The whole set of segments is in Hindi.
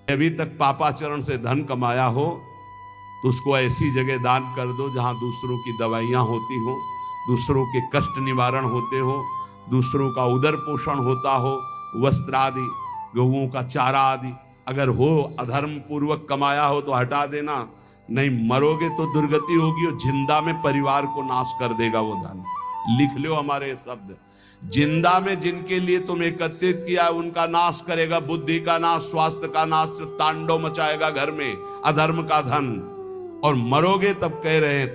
अभी तक पापाचरण से धन कमाया हो तो उसको ऐसी जगह दान कर दो जहां दूसरों की दवाइयां होती हो, दूसरों के कष्ट निवारण होते हो, दूसरों का उदर पोषण होता हो, वस्त्र आदि, गऊओं का चारा आदि अगर हो, अधर्म पूर्वक कमाया हो तो हटा देना, नहीं मरोगे तो दुर्गति होगी और जिंदा में परिवार को नाश कर देगा वो धन। लिख लो हमारे शब्द, जिंदा में जिनके लिए तुम एकत्रित किया उनका नाश करेगा, बुद्धि का नाश, स्वास्थ्य का नाश, तांडव मचाएगा घर में अधर्म का धन, और मरोगे तब कह रहे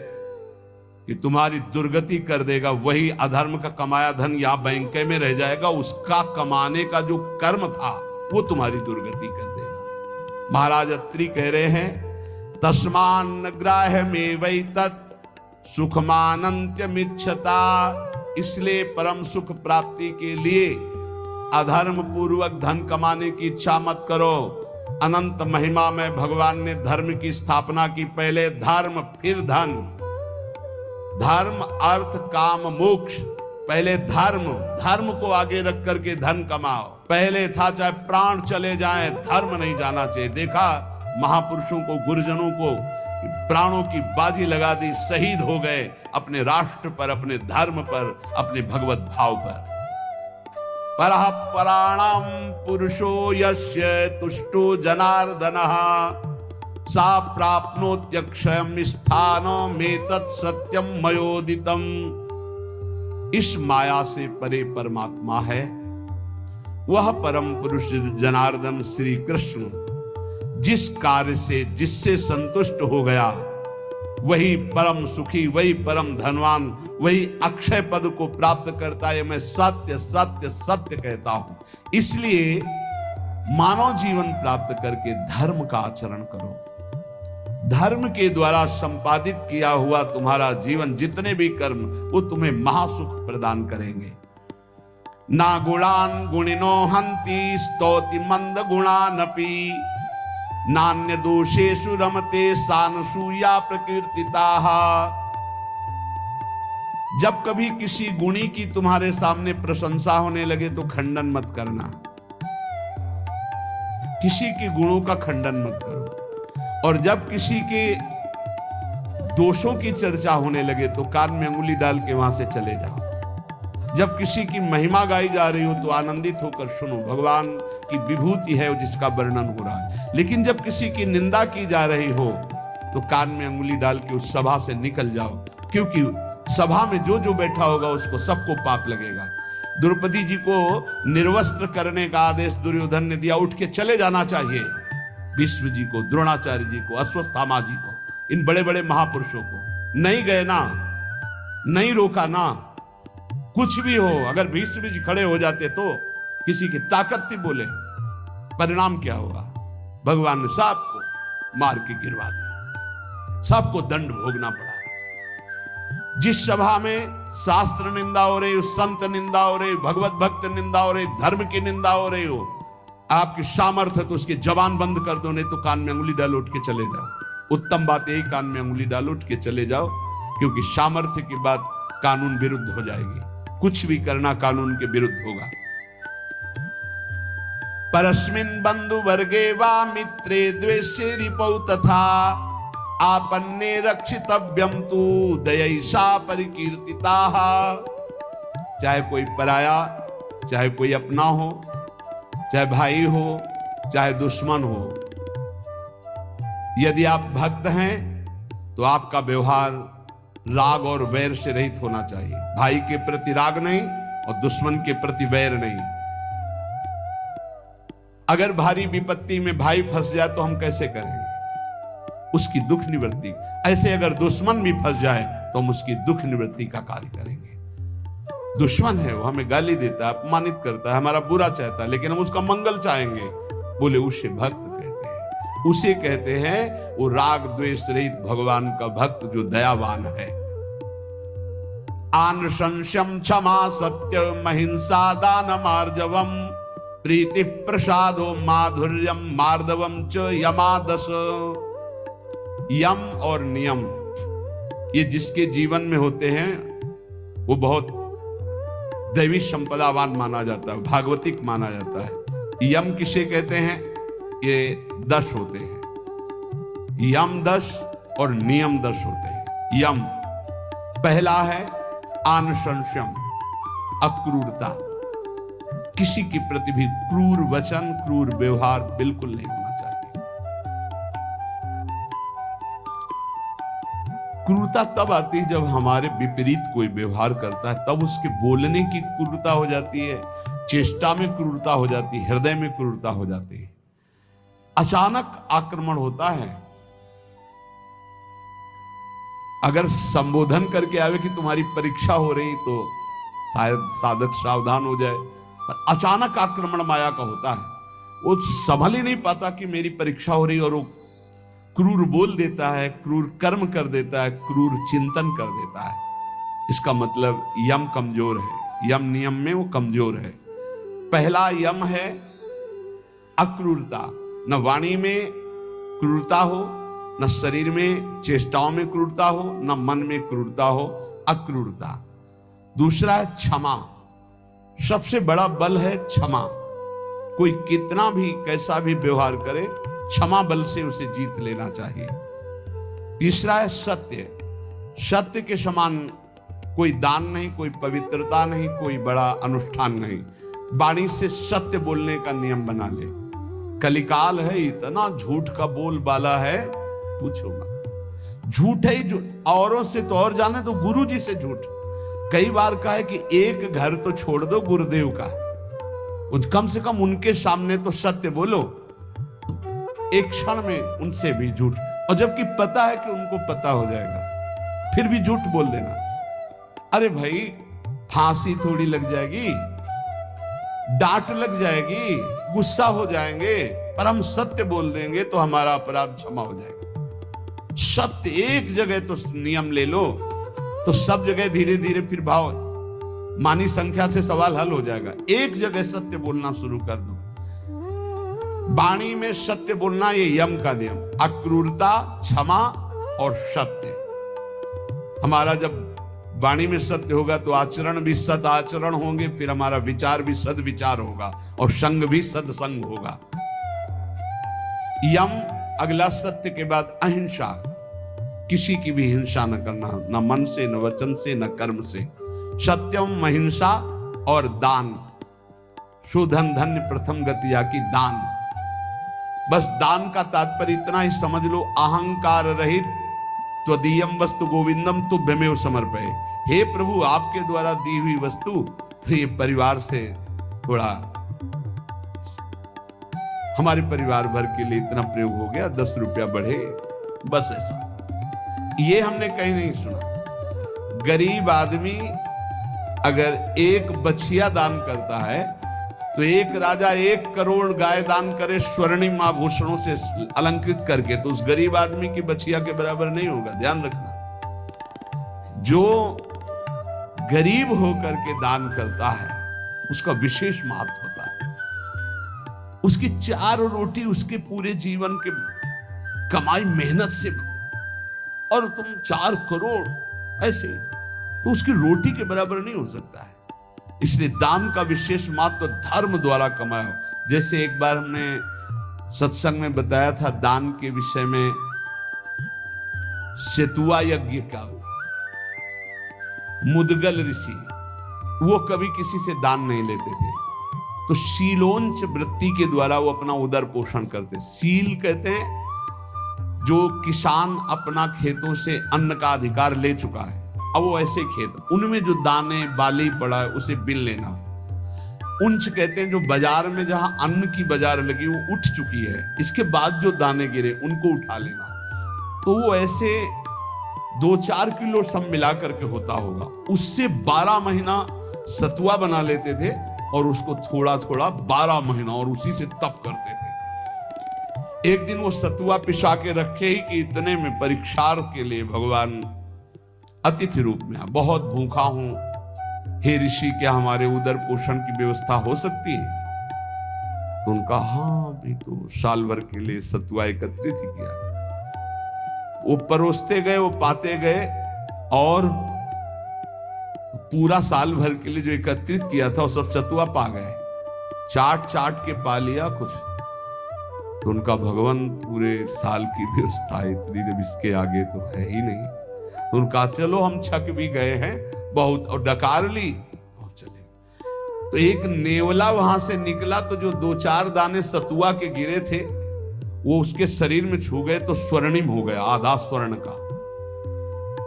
कि तुम्हारी दुर्गति कर देगा। वही अधर्म का कमाया धन यहां बैंक में रह जाएगा, उसका कमाने का जो कर्म था वो तुम्हारी दुर्गति कर देगा। महाराज अत्रि कह रहे हैं तस्मान ग्राह्य में वही तत् सुखमानंत्यमिच्छता, इसलिए परम सुख प्राप्ति के लिए अधर्म पूर्वक धन कमाने की इच्छा मत करो। अनंत महिमा में भगवान ने धर्म की स्थापना की, पहले धर्म फिर धन, धर्म अर्थ काम मोक्ष, पहले धर्म को आगे रख करके धन कमाओ। पहले था चाहे प्राण चले जाएं धर्म नहीं जाना चाहिए। देखा महापुरुषों को, गुरुजनों को प्राणों की बाजी लगा दी, शहीद हो गए अपने राष्ट्र पर, अपने धर्म पर, अपने भगवत भाव पर। परः पराणाम पुरुषो यस्य तुष्टो जनार्दनः सा प्राप्नोत्यक्षयम् स्थानमेतत् सत्यम मयोदितम्। इस माया से परे परमात्मा है, वह परम पुरुष जनार्दन श्री कृष्ण जिस कार्य से, जिससे संतुष्ट हो गया वही परम सुखी, वही परम धनवान, वही अक्षय पद को प्राप्त करता है। मैं सत्य सत्य सत्य कहता हूं। इसलिए मानव जीवन प्राप्त करके धर्म का आचरण करो। धर्म के द्वारा संपादित किया हुआ तुम्हारा जीवन, जितने भी कर्म, वो तुम्हें महासुख प्रदान करेंगे। ना गुणान गुणिनो हंति स्तौति मंद गुणानपि नान्य दोषेषु रमते सानसूया प्रकीर्तिताः। जब कभी किसी गुणी की तुम्हारे सामने प्रशंसा होने लगे तो खंडन मत करना, किसी के गुणों का खंडन मत करो। और जब किसी के दोषों की चर्चा होने लगे तो कान में अंगुली डाल के वहां से चले जाओ। जब किसी की महिमा गाई जा रही हो तो आनंदित होकर सुनो, भगवान की विभूति है जिसका वर्णन हो रहा है। लेकिन जब किसी की निंदा की जा रही हो तो कान में अंगुली डाल के उस सभा से निकल जाओ, क्योंकि सभा में जो जो बैठा होगा उसको सबको पाप लगेगा। द्रौपदी जी को निर्वस्त्र करने का आदेश दुर्योधन ने दिया, उठ के चले जाना चाहिए। भीष्म जी को, द्रोणाचार्य जी को, अश्वत्थामा जी को, इन बड़े बड़े महापुरुषों को नहीं गए ना, नहीं रोका ना। कुछ भी हो, अगर भीष्म जी खड़े हो जाते तो किसी की ताकत थी बोले, परिणाम क्या होगा? भगवान ने सबको मार के गिरवा दिया, सबको दंड भोगना पड़ा। जिस सभा में शास्त्र निंदा हो रही हो, संत निंदा हो रही, भगवत भक्त निंदा हो रही, धर्म की निंदा हो रही हो, आपकी सामर्थ्य तो उसकी जबान बंद कर दो, नहीं तो कान में अंगुली डाल उठ के चले जाओ। उत्तम बात यही, कान में अंगुली डाल उठ के चले जाओ, क्योंकि सामर्थ्य की बात कानून विरुद्ध हो जाएगी। कुछ भी करना कानून के विरुद्ध होगा। परस्मिन् बंधु वर्गे वा मित्रे द्वेषे रिपौ तथा आपन्ने रक्षितव्यम तु दयैषा परिकीर्तिताः। चाहे कोई पराया, चाहे कोई अपना हो, चाहे भाई हो, चाहे दुश्मन हो, यदि आप भक्त हैं तो आपका व्यवहार राग और वैर से रहित होना चाहिए। भाई के प्रति राग नहीं और दुश्मन के प्रति वैर नहीं। अगर भारी विपत्ति में भाई फंस जाए तो हम कैसे करेंगे? उसकी दुख निवृत्ति। ऐसे अगर दुश्मन भी फंस जाए तो हम उसकी दुख निवृत्ति का कार्य करेंगे। दुश्मन है, वो हमें गाली देता है, अपमानित करता है, हमारा बुरा चाहता है, लेकिन हम उसका मंगल चाहेंगे, बोले उसे भक्त कहते हैं। उसे कहते हैं वो राग द्वेष रहित भगवान का भक्त जो दयावान है। आन संशयम क्षमा सत्य महिंसा दान मार्जवम प्रीति प्रसादो माधुर्यम मार्दवम च यमादस। यम और नियम, ये जिसके जीवन में होते हैं वो बहुत दैवी संपदावान माना जाता है, भागवतिक माना जाता है। यम किसे कहते हैं? ये 10 होते हैं, यम 10 और नियम 10 होते हैं। यम पहला है आनुशंस्यम, अक्रूरता, किसी के प्रति भी क्रूर वचन, क्रूर व्यवहार बिल्कुल नहीं होना चाहिए। क्रूरता तब आती है जब हमारे विपरीत कोई व्यवहार करता है, तब उसके बोलने की क्रूरता हो जाती है, चेष्टा में क्रूरता हो जाती है, हृदय में क्रूरता हो जाती है। अचानक आक्रमण होता है, अगर संबोधन करके आवे कि तुम्हारी परीक्षा हो रही तो शायद साधक सावधान हो जाए, पर अचानक आक्रमण माया का होता है, वो संभल ही नहीं पाता कि मेरी परीक्षा हो रही, और वो क्रूर बोल देता है, क्रूर कर्म कर देता है, क्रूर चिंतन कर देता है। इसका मतलब यम कमजोर है, यम नियम में वो कमजोर है। पहला यम है अक्रूरता, न वाणी में क्रूरता हो, न शरीर में चेष्टाओं में क्रूरता हो, न मन में क्रूरता हो, अक्रूरता। दूसरा है क्षमा, सबसे बड़ा बल है क्षमा। कोई कितना भी कैसा भी व्यवहार करे, क्षमा बल से उसे जीत लेना चाहिए। तीसरा है सत्य, सत्य के समान कोई दान नहीं, कोई पवित्रता नहीं, कोई बड़ा अनुष्ठान नहीं। वाणी से सत्य बोलने का नियम बना ले। कलिकाल है, इतना झूठ का बोल बाला है, पूछो मत। झूठ है जो औरों से तो और जाने, तो गुरु जी से झूठ। कई बार कहा है कि एक घर तो छोड़ दो गुरुदेव का, कम से कम उनके सामने तो सत्य बोलो। एक क्षण में उनसे भी झूठ, और जबकि पता है कि उनको पता हो जाएगा, फिर भी झूठ बोल देना। अरे भाई, फांसी थोड़ी लग जाएगी, डांट लग जाएगी, गुस्सा हो जाएंगे, पर हम सत्य बोल देंगे तो हमारा अपराध क्षमा हो जाएगा। सत्य एक जगह तो नियम ले लो, तो सब जगह धीरे धीरे फिर भाव मानी संख्या से सवाल हल हो जाएगा। एक जगह सत्य बोलना शुरू कर दो। वाणी में सत्य बोलना, ये यम का नियम। अक्रूरता, क्षमा और सत्य। हमारा जब वाणी में सत्य होगा तो आचरण भी सद आचरण होंगे, फिर हमारा विचार भी सद विचार होगा, और संग भी सदसंग होगा। यम अगला सत्य के बाद अहिंसा, किसी की भी हिंसा न करना, न मन से, न वचन से, न कर्म से। सत्यम, अहिंसा और दान। शोधन धन्य प्रथम गतिया की दान। बस दान का तात्पर्य इतना ही समझ लो, अहंकार रहित त्वदीयम वस्तु गोविंदम तुभ्यमेव समर्पये। हे प्रभु, आपके द्वारा दी हुई वस्तु तो ये परिवार से थोड़ा, हमारे परिवार भर के लिए इतना प्रयोग हो गया, 10 रुपया बढ़े, बस ऐसा। ये हमने कहीं नहीं सुना। गरीब आदमी अगर एक बछिया दान करता है तो एक राजा 1 करोड़ गाय दान करे स्वर्णिम आभूषणों से अलंकृत करके, तो उस गरीब आदमी की बछिया के बराबर नहीं होगा। ध्यान रखना, जो गरीब होकर के दान करता है उसका विशेष महत्व होता है। उसकी 4 रोटी उसके पूरे जीवन के कमाई मेहनत से, और तुम 4 करोड़ ऐसे, तो उसकी रोटी के बराबर नहीं हो सकता है। इसलिए दान का विशेष महत्व धर्म द्वारा कमाया हो। जैसे एक बार हमने सत्संग में बताया था दान के विषय में, सेतुआ यज्ञ का हुआ। मुदगल ऋषि, वो कभी किसी से दान नहीं लेते थे, तो शीलोंच वृत्ति के द्वारा वो अपना उदर पोषण करते। सील कहते हैं जो किसान अपना खेतों से अन्न का अधिकार ले चुका है, अब वो ऐसे खेत, उनमें जो दाने बाली पड़ा है उसे बिन लेना। उंच कहते हैं जो बाजार में जहां अन्न की बाजार लगी वो उठ चुकी है, इसके बाद जो दाने गिरे उनको उठा लेना। तो वो ऐसे 2-4 किलो सब मिला करके होता होगा, उससे 12 महीना सतुआ बना लेते थे, और उसको थोड़ा थोड़ा 12 महीना, और उसी से तप करते थे। एक दिन वो सतुआ पिसा के रखे ही कि इतने में परीक्षार्थ के लिए भगवान अतिथि रूप में, बहुत भूखा हूं, हे ऋषि, क्या हमारे उदर पोषण की व्यवस्था हो सकती है? तो उनका हाँ भी, तो साल भर के लिए सतुआ एकत्रित ही किया। वो परोसते गए, वो पाते गए, और पूरा साल भर के लिए जो एकत्रित किया था वो सब सतुआ पा गए। चाट चाट के पा लिया कुछ, तो उनका भगवान पूरे साल की व्यवस्था इतनी, जब इसके आगे तो है ही नहीं। तो उनका चलो हम छक भी गए हैं बहुत, और डकार ली और चले। तो एक नेवला वहां से निकला, तो जो 2-4 दाने सतुआ के गिरे थे वो उसके शरीर में छू गए तो स्वर्णिम हो गया, आधा स्वर्ण का।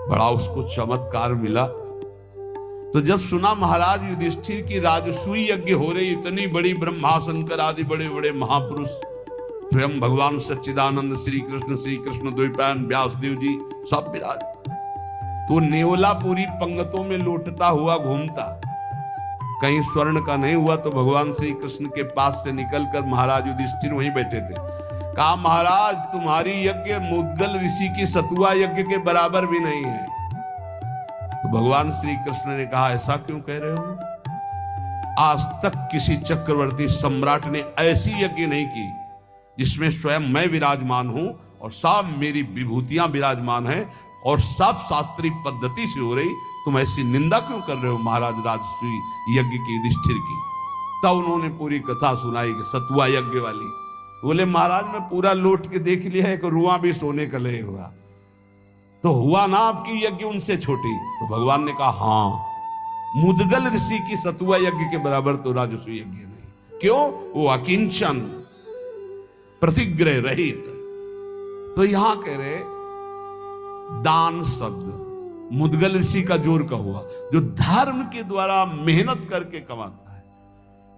बड़ा उसको चमत्कार मिला। तो जब सुना महाराज युधिष्ठिर की राजसूय यज्ञ हो रही, इतनी बड़ी ब्रह्मा शंकर आदि बड़े बड़े महापुरुष, स्वयं भगवान सच्चिदानंद श्री कृष्ण द्वैपायन व्यासदेव जी सब विराज, तो नेवला पूरी पंगतों में लौटता हुआ घूमता, कहीं स्वर्ण का नहीं हुआ। तो भगवान श्री कृष्ण के पास से निकलकर महाराज युधिष्ठिर वहीं बैठे थे। कहा महाराज तुम्हारी यज्ञ मुद्गल ऋषि की सतुआ यज्ञ के बराबर भी नहीं है। तो भगवान श्री कृष्ण ने कहा ऐसा क्यों कह रहे हो? आज तक किसी चक्रवर्ती सम्राट ने ऐसी यज्ञ नहीं की जिसमें स्वयं मैं विराजमान हूं और सब मेरी विभूतियां विराजमान है और सब शास्त्रीय पद्धति से हो रही, तुम ऐसी निंदा क्यों कर रहे हो महाराज राजसूय यज्ञ की युधिष्ठिर की? तब उन्होंने पूरी कथा सुनाई कि सतुआ यज्ञ वाली। बोले महाराज मैं पूरा लौट के देख लिया है कि रुआ भी सोने का लय हुआ, तो हुआ ना आपकी यज्ञ उनसे छोटी? तो भगवान ने कहा हां, मुद्गल ऋषि की सतुआ यज्ञ के बराबर तो राजसूय यज्ञ नहीं। क्यों? वो अकिंचन, प्रतिग्रह रहित। तो यहां कह रहे दान शब्द मुद्गल ऋषि का जोर का हुआ, जो धर्म के द्वारा मेहनत करके कमाता है।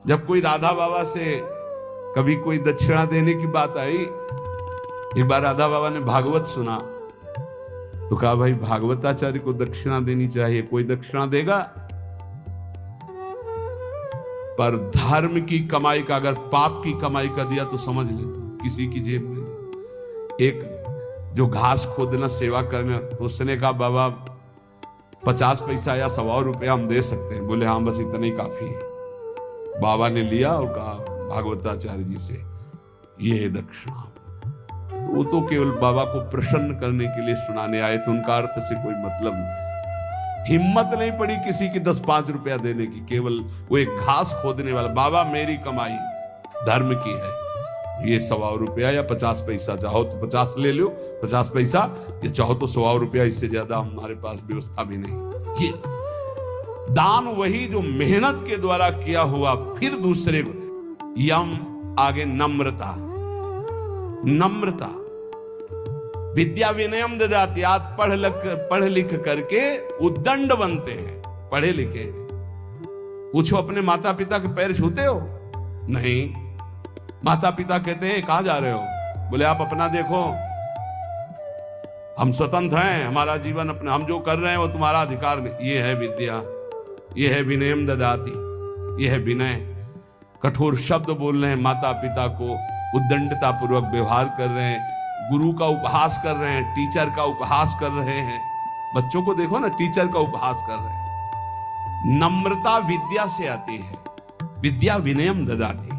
जब कोई राधा बाबा से कभी कोई दक्षिणा देने की बात आई, एक बार राधा बाबा ने भागवत सुना तो कहा भाई भागवताचार्य को दक्षिणा देनी चाहिए, कोई दक्षिणा देगा? पर धर्म की कमाई का, अगर पाप की कमाई का दिया तो समझ ले तो किसी की जेब में नहीं। एक जो घास खोदना सेवा करना, तो उसने कहा बाबा 50 पैसा या 100 रुपया हम दे सकते हैं। बोले हाँ बस इतना ही काफी है। बाबा ने लिया और कहा भागवताचार्य जी से ये है दक्षिणा। वो तो केवल बाबा को प्रसन्न करने के लिए सुनाने आए थे, उनका अर्थ से कोई मतलब नहीं। हिम्मत नहीं पड़ी किसी की 10-5 रुपया देने की, केवल वो एक घास खोदने वाला। बाबा मेरी कमाई धर्म की है, ये 100 रुपया या 50 पैसा, चाहो तो 50 ले लो 50 पैसा, ये चाहो तो 100 रुपया, इससे ज्यादा हमारे पास व्यवस्था भी नहीं। ये दान वही जो मेहनत के द्वारा किया हुआ। फिर दूसरे यम आगे नम्रता, नम्रता विद्या विनयम ददाति। आज पढ़ लिख करके उद्दंड बनते हैं, पढ़े लिखे। पूछो अपने माता पिता के पैर छूते हो? नहीं। माता पिता कहते हैं कहां जा रहे हो? बोले आप अपना देखो, हम स्वतंत्र हैं, हमारा जीवन अपना, हम जो कर रहे हैं वो तुम्हारा अधिकार नहीं। ये है विद्या, ये है विनयम ददाति, ये है विनय। कठोर शब्द बोल रहे हैं, माता पिता को उद्दंडता पूर्वक व्यवहार कर रहे हैं, गुरु का उपहास कर रहे हैं, टीचर का उपहास कर रहे हैं। बच्चों को देखो ना, टीचर का उपहास कर रहे हैं। नम्रता विद्या से आती है, विद्या विनयम ददाति।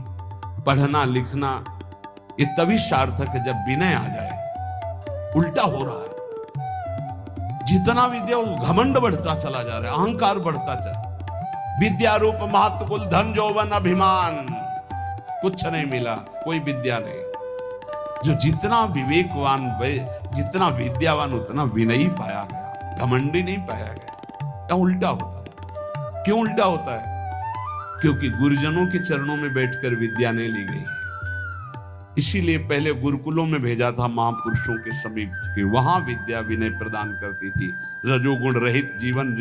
पढ़ना लिखना ये तभी सार्थक है जब विनय आ जाए। उल्टा हो रहा है, जितना विद्या घमंड बढ़ता चला जा रहा है, अहंकार बढ़ता चला। विद्या रूप महत्व कुल धन यौवन अभिमान, कुछ नहीं मिला, कोई विद्या नहीं। जो जितना विवेकवान, जितना विद्यावान, उतना विनयी पाया गया, घमंडी नहीं पाया गया। या उल्टा होता है। क्यों उल्टा होता है? क्योंकि गुरुजनों के चरणों में बैठकर विद्या नहीं ली गई है। इसीलिए पहले गुरुकुलों में भेजा था महापुरुषों के समीप के, वहां विद्या विनय प्रदान करती थी। रजोगुण रहित जीवन,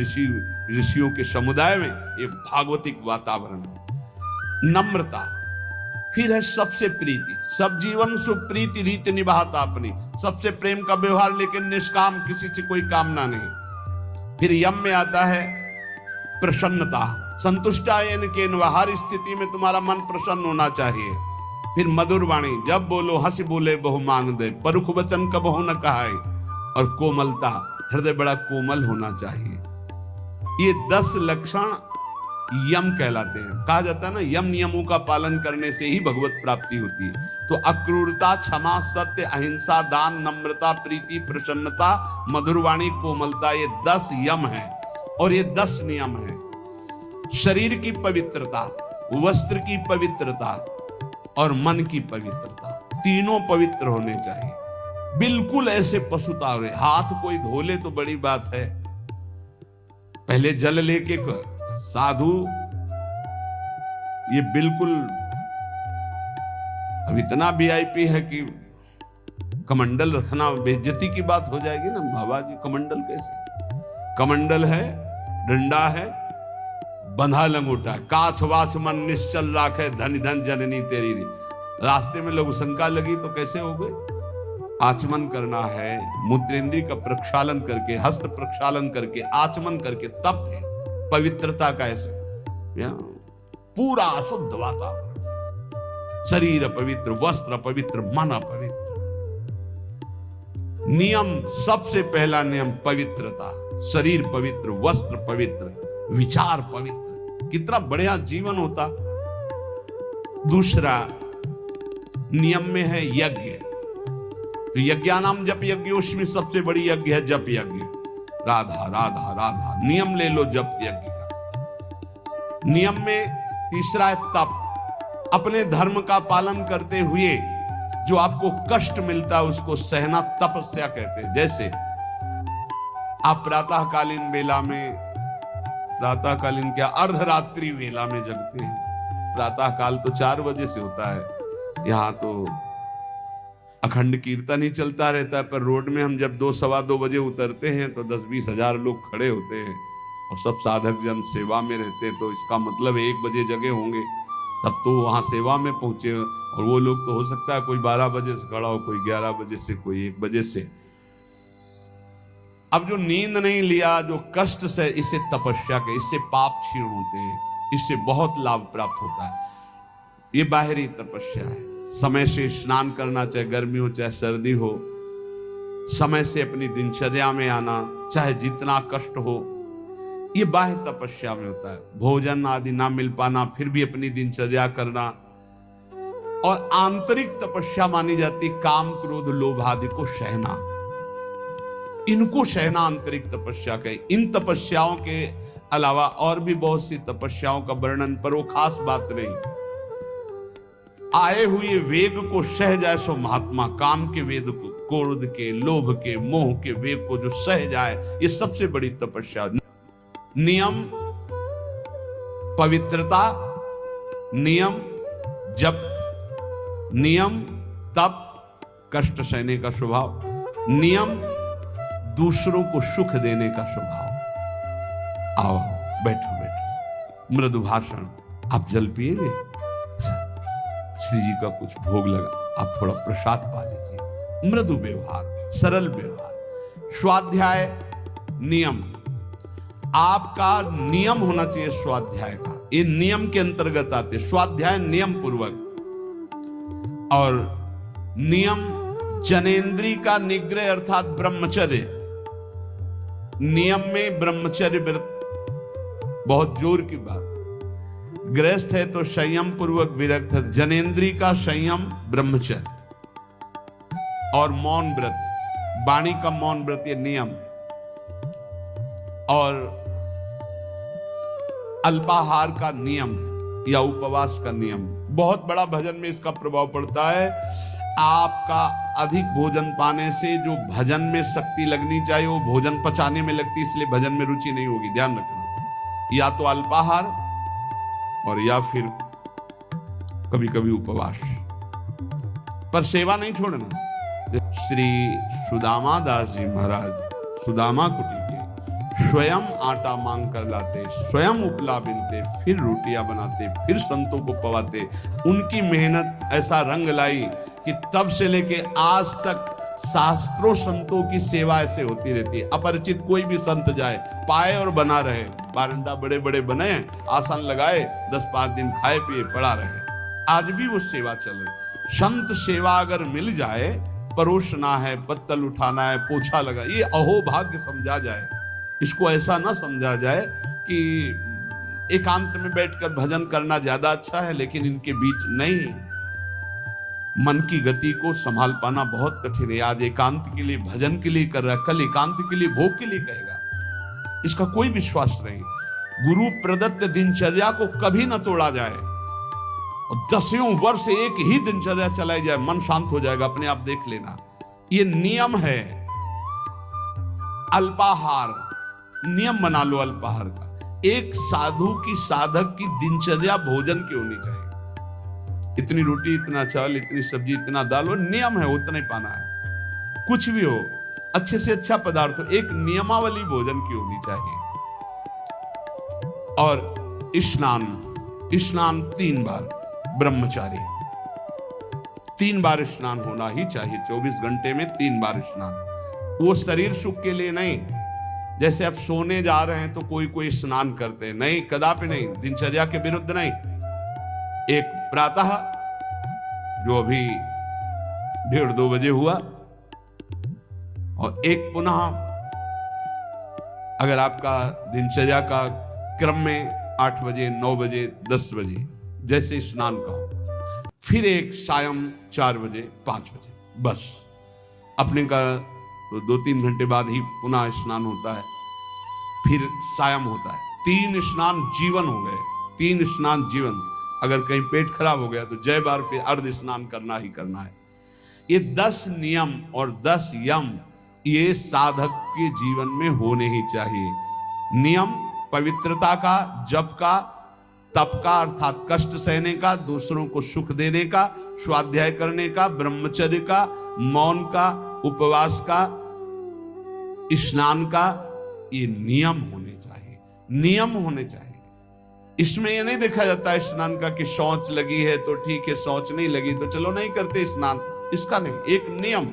ऋषियों के समुदाय में एक भागवतिक वातावरण। नम्रता। फिर है सबसे प्रीति, सब जीवन सुप्रीति रीति निभाता अपनी, सबसे प्रेम का व्यवहार, लेकिन निष्काम, किसी से कोई कामना नहीं। फिर यम में आता है प्रसन्नता, संतुष्टायन के हर स्थिति में तुम्हारा मन प्रसन्न होना चाहिए। फिर मधुर वाणी, जब बोलो हंस बोले बहु मान दे, परुख वचन कबहु न कहाए। और कोमलता, हृदय बड़ा कोमल होना चाहिए। ये 10 लक्षण यम कहलाते हैं। कहा जाता है ना, यम नियमों का पालन करने से ही भगवत प्राप्ति होती है। तो अक्रूरता, क्षमा, सत्य, अहिंसा, दान, नम्रता, प्रीति, प्रसन्नता, मधुरवाणी, कोमलता, ये 10 यम है और ये 10 नियम है। शरीर की पवित्रता, वस्त्र की पवित्रता और मन की पवित्रता, तीनों पवित्र होने चाहिए, बिल्कुल ऐसे पशुतावरे। हाथ कोई धो ले तो बड़ी बात है, पहले जल लेके साधु, ये बिल्कुल अब इतना वीआईपी है कि कमंडल रखना बेइज्जती की बात हो जाएगी ना। बाबा जी कमंडल कैसे? कमंडल है, डंडा है, बंधा लंगोटा, काछ वाछ मन निश्चल राखे, धन धन जननी तेरी। रास्ते में लघु शंका लगी तो कैसे हो गए? आचमन करना है, मूत्रेंद्री का प्रक्षालन करके, हस्त प्रक्षालन करके, आचमन करके, तप है पवित्रता का। ऐसे पूरा शुद्ध वातावरण, शरीर पवित्र, वस्त्र पवित्र, मन पवित्र। नियम, सबसे पहला नियम पवित्रता, शरीर पवित्र, वस्त्र पवित्र, विचार पवित्र, कितना बढ़िया जीवन होता। दूसरा नियम में है यज्ञ, तो यज्ञानाम जप यज्ञ, उसमें सबसे बड़ी यज्ञ है जप यज्ञ। राधा राधा राधा, नियम ले लो जप यज्ञ का। नियम में तीसरा है तप, अपने धर्म का पालन करते हुए जो आपको कष्ट मिलता है उसको सहना तपस्या कहते हैं। जैसे आप प्रातःकालीन वेला में, प्रातःकालीन क्या, अर्धरात्रि वेला में जगते हैं। प्रातःकाल तो 4 बजे से होता है, यहाँ तो अखंड कीर्तन ही चलता रहता है, पर रोड में हम जब 2 सवा 2 बजे उतरते हैं तो 10-20 हजार लोग खड़े होते हैं और सब साधक जन सेवा में रहते हैं, तो इसका मतलब 1 बजे जगे होंगे, तब तो वहां सेवा में पहुंचे। और वो लोग तो हो सकता है कोई 12 बजे से खड़ा हो, कोई 11 बजे से, कोई 1 बजे से। अब जो नींद नहीं लिया, जो कष्ट से, इसे तपस्या के, इससे पाप क्षीण होते हैं, इससे बहुत लाभ प्राप्त होता है। ये बाहरी तपस्या है। समय से स्नान करना, चाहे गर्मी हो चाहे सर्दी हो, समय से अपनी दिनचर्या में आना, चाहे जितना कष्ट हो, ये बाह्य तपस्या में होता है। भोजन आदि ना मिल पाना, फिर भी अपनी दिनचर्या करना। और आंतरिक तपस्या मानी जाती काम क्रोध लोभ आदि को सहना, इनको सहना आंतरिक तपस्या कहे। इन तपस्याओं के अलावा और भी बहुत सी तपस्याओं का वर्णन, पर वो खास बात नहीं। आए हुए वेग को सह जाए सो महात्मा, काम के वेग को, क्रोध के, लोभ के, मोह के वेग को जो सह जाए, ये सबसे बड़ी तपस्या। नियम पवित्रता, नियम जप, नियम तप, कष्ट सहने का स्वभाव, नियम दूसरों को सुख देने का स्वभाव। आओ बैठो बैठो, मृदु भाषण। आप जल पिएंगे, श्री जी का कुछ भोग लगा, आप थोड़ा प्रसाद पा लीजिए। मृदु व्यवहार, सरल व्यवहार। स्वाध्याय नियम, आपका नियम होना चाहिए स्वाध्याय का। ये नियम के अंतर्गत आते, स्वाध्याय नियम पूर्वक। और नियम जनेन्द्री का निग्रह अर्थात ब्रह्मचर्य। नियम में ब्रह्मचर्य व्रत बहुत जोर की बात। गृहस्थ है तो संयम पूर्वक विरक्त है। जनेन्द्री का संयम ब्रह्मचर्य और मौन व्रत, वाणी का मौन व्रत, ये नियम। और अल्पाहार का नियम या उपवास का नियम, बहुत बड़ा भजन में इसका प्रभाव पड़ता है। आपका अधिक भोजन पाने से जो भजन में शक्ति लगनी चाहिए वो भोजन पचाने में लगती, इसलिए भजन में रुचि नहीं होगी, ध्यान रखना। या तो अल्पाहार और या फिर कभी कभी उपवास, पर सेवा नहीं छोड़ना। श्री सुदामा दास जी महाराज सुदामा कुटी के स्वयं आटा मांग कर लाते, स्वयं उपला बिनते, फिर रोटियां बनाते, फिर संतों को पवाते। उनकी मेहनत ऐसा रंग लाई कि तब से लेके आज तक शास्त्रों संतों की सेवा ऐसे होती रहती है। अपरिचित कोई भी संत जाए, पाए और बना रहे। बारंडा बड़े बड़े बने, आसन लगाए, 10-5 दिन खाए पिए पड़ा रहे। आज भी वो सेवा चल रही। संत सेवा अगर मिल जाए, परोसना है, पत्तल उठाना है, पोछा लगा, ये अहोभाग्य समझा जाए। इसको ऐसा ना समझा जाए कि एकांत में बैठकर भजन करना ज्यादा अच्छा है, लेकिन इनके बीच नहीं। मन की गति को संभाल पाना बहुत कठिन है। आज एकांत के लिए, भजन के लिए कर रहा है, कल एकांत के लिए, भोग के लिए कहेगा, इसका कोई विश्वास नहीं। गुरु प्रदत्त दिनचर्या को कभी न तोड़ा जाए। और 10 वर्ष एक ही दिनचर्या चलाई जाए, मन शांत हो जाएगा, अपने आप देख लेना। ये नियम है। अल्पाहार नियम बना लो अल्पाहार का। एक साधु की, साधक की दिनचर्या भोजन की होनी चाहिए। इतनी रोटी, इतना चावल, इतनी सब्जी, इतना दाल, वो नियम है, उतना ही पाना है। कुछ भी हो, अच्छे से अच्छा पदार्थ हो, एक नियमावली भोजन की होनी चाहिए। और स्नान 3 बार, ब्रह्मचारी 3 बार स्नान होना ही चाहिए। 24 घंटे में 3 बार स्नान। वो शरीर सुख के लिए नहीं, जैसे अब सोने जा रहे हैं तो कोई स्नान करते हैं, नहीं, कदापि नहीं, दिनचर्या के विरुद्ध नहीं। एक प्रातः जो अभी 1:30-2 बजे हुआ, और एक पुनः अगर आपका दिनचर्या का क्रम में 8 बजे, 9 बजे, 10 बजे जैसे स्नान का हो, फिर एक सायं 4 बजे, 5 बजे, बस। अपने का तो 2-3 घंटे बाद ही पुनः स्नान होता है, फिर सायं होता है। 3 स्नान जीवन हो गए, 3 स्नान जीवन। अगर कहीं पेट खराब हो गया तो जय बार फिर अर्ध स्नान करना ही करना है। ये 10 नियम और 10 यम ये साधक के जीवन में होने ही चाहिए। नियम पवित्रता का, जप का, तप का अर्थात कष्ट सहने का, दूसरों को सुख देने का, स्वाध्याय करने का, ब्रह्मचर्य का, मौन का, उपवास का, स्नान का, ये नियम होने चाहिए। नियम होने चाहिए। इसमें ये नहीं देखा जाता है स्नान का कि शौच लगी है तो ठीक है, शौच नहीं लगी तो चलो नहीं करते स्नान, इसका नहीं। एक नियम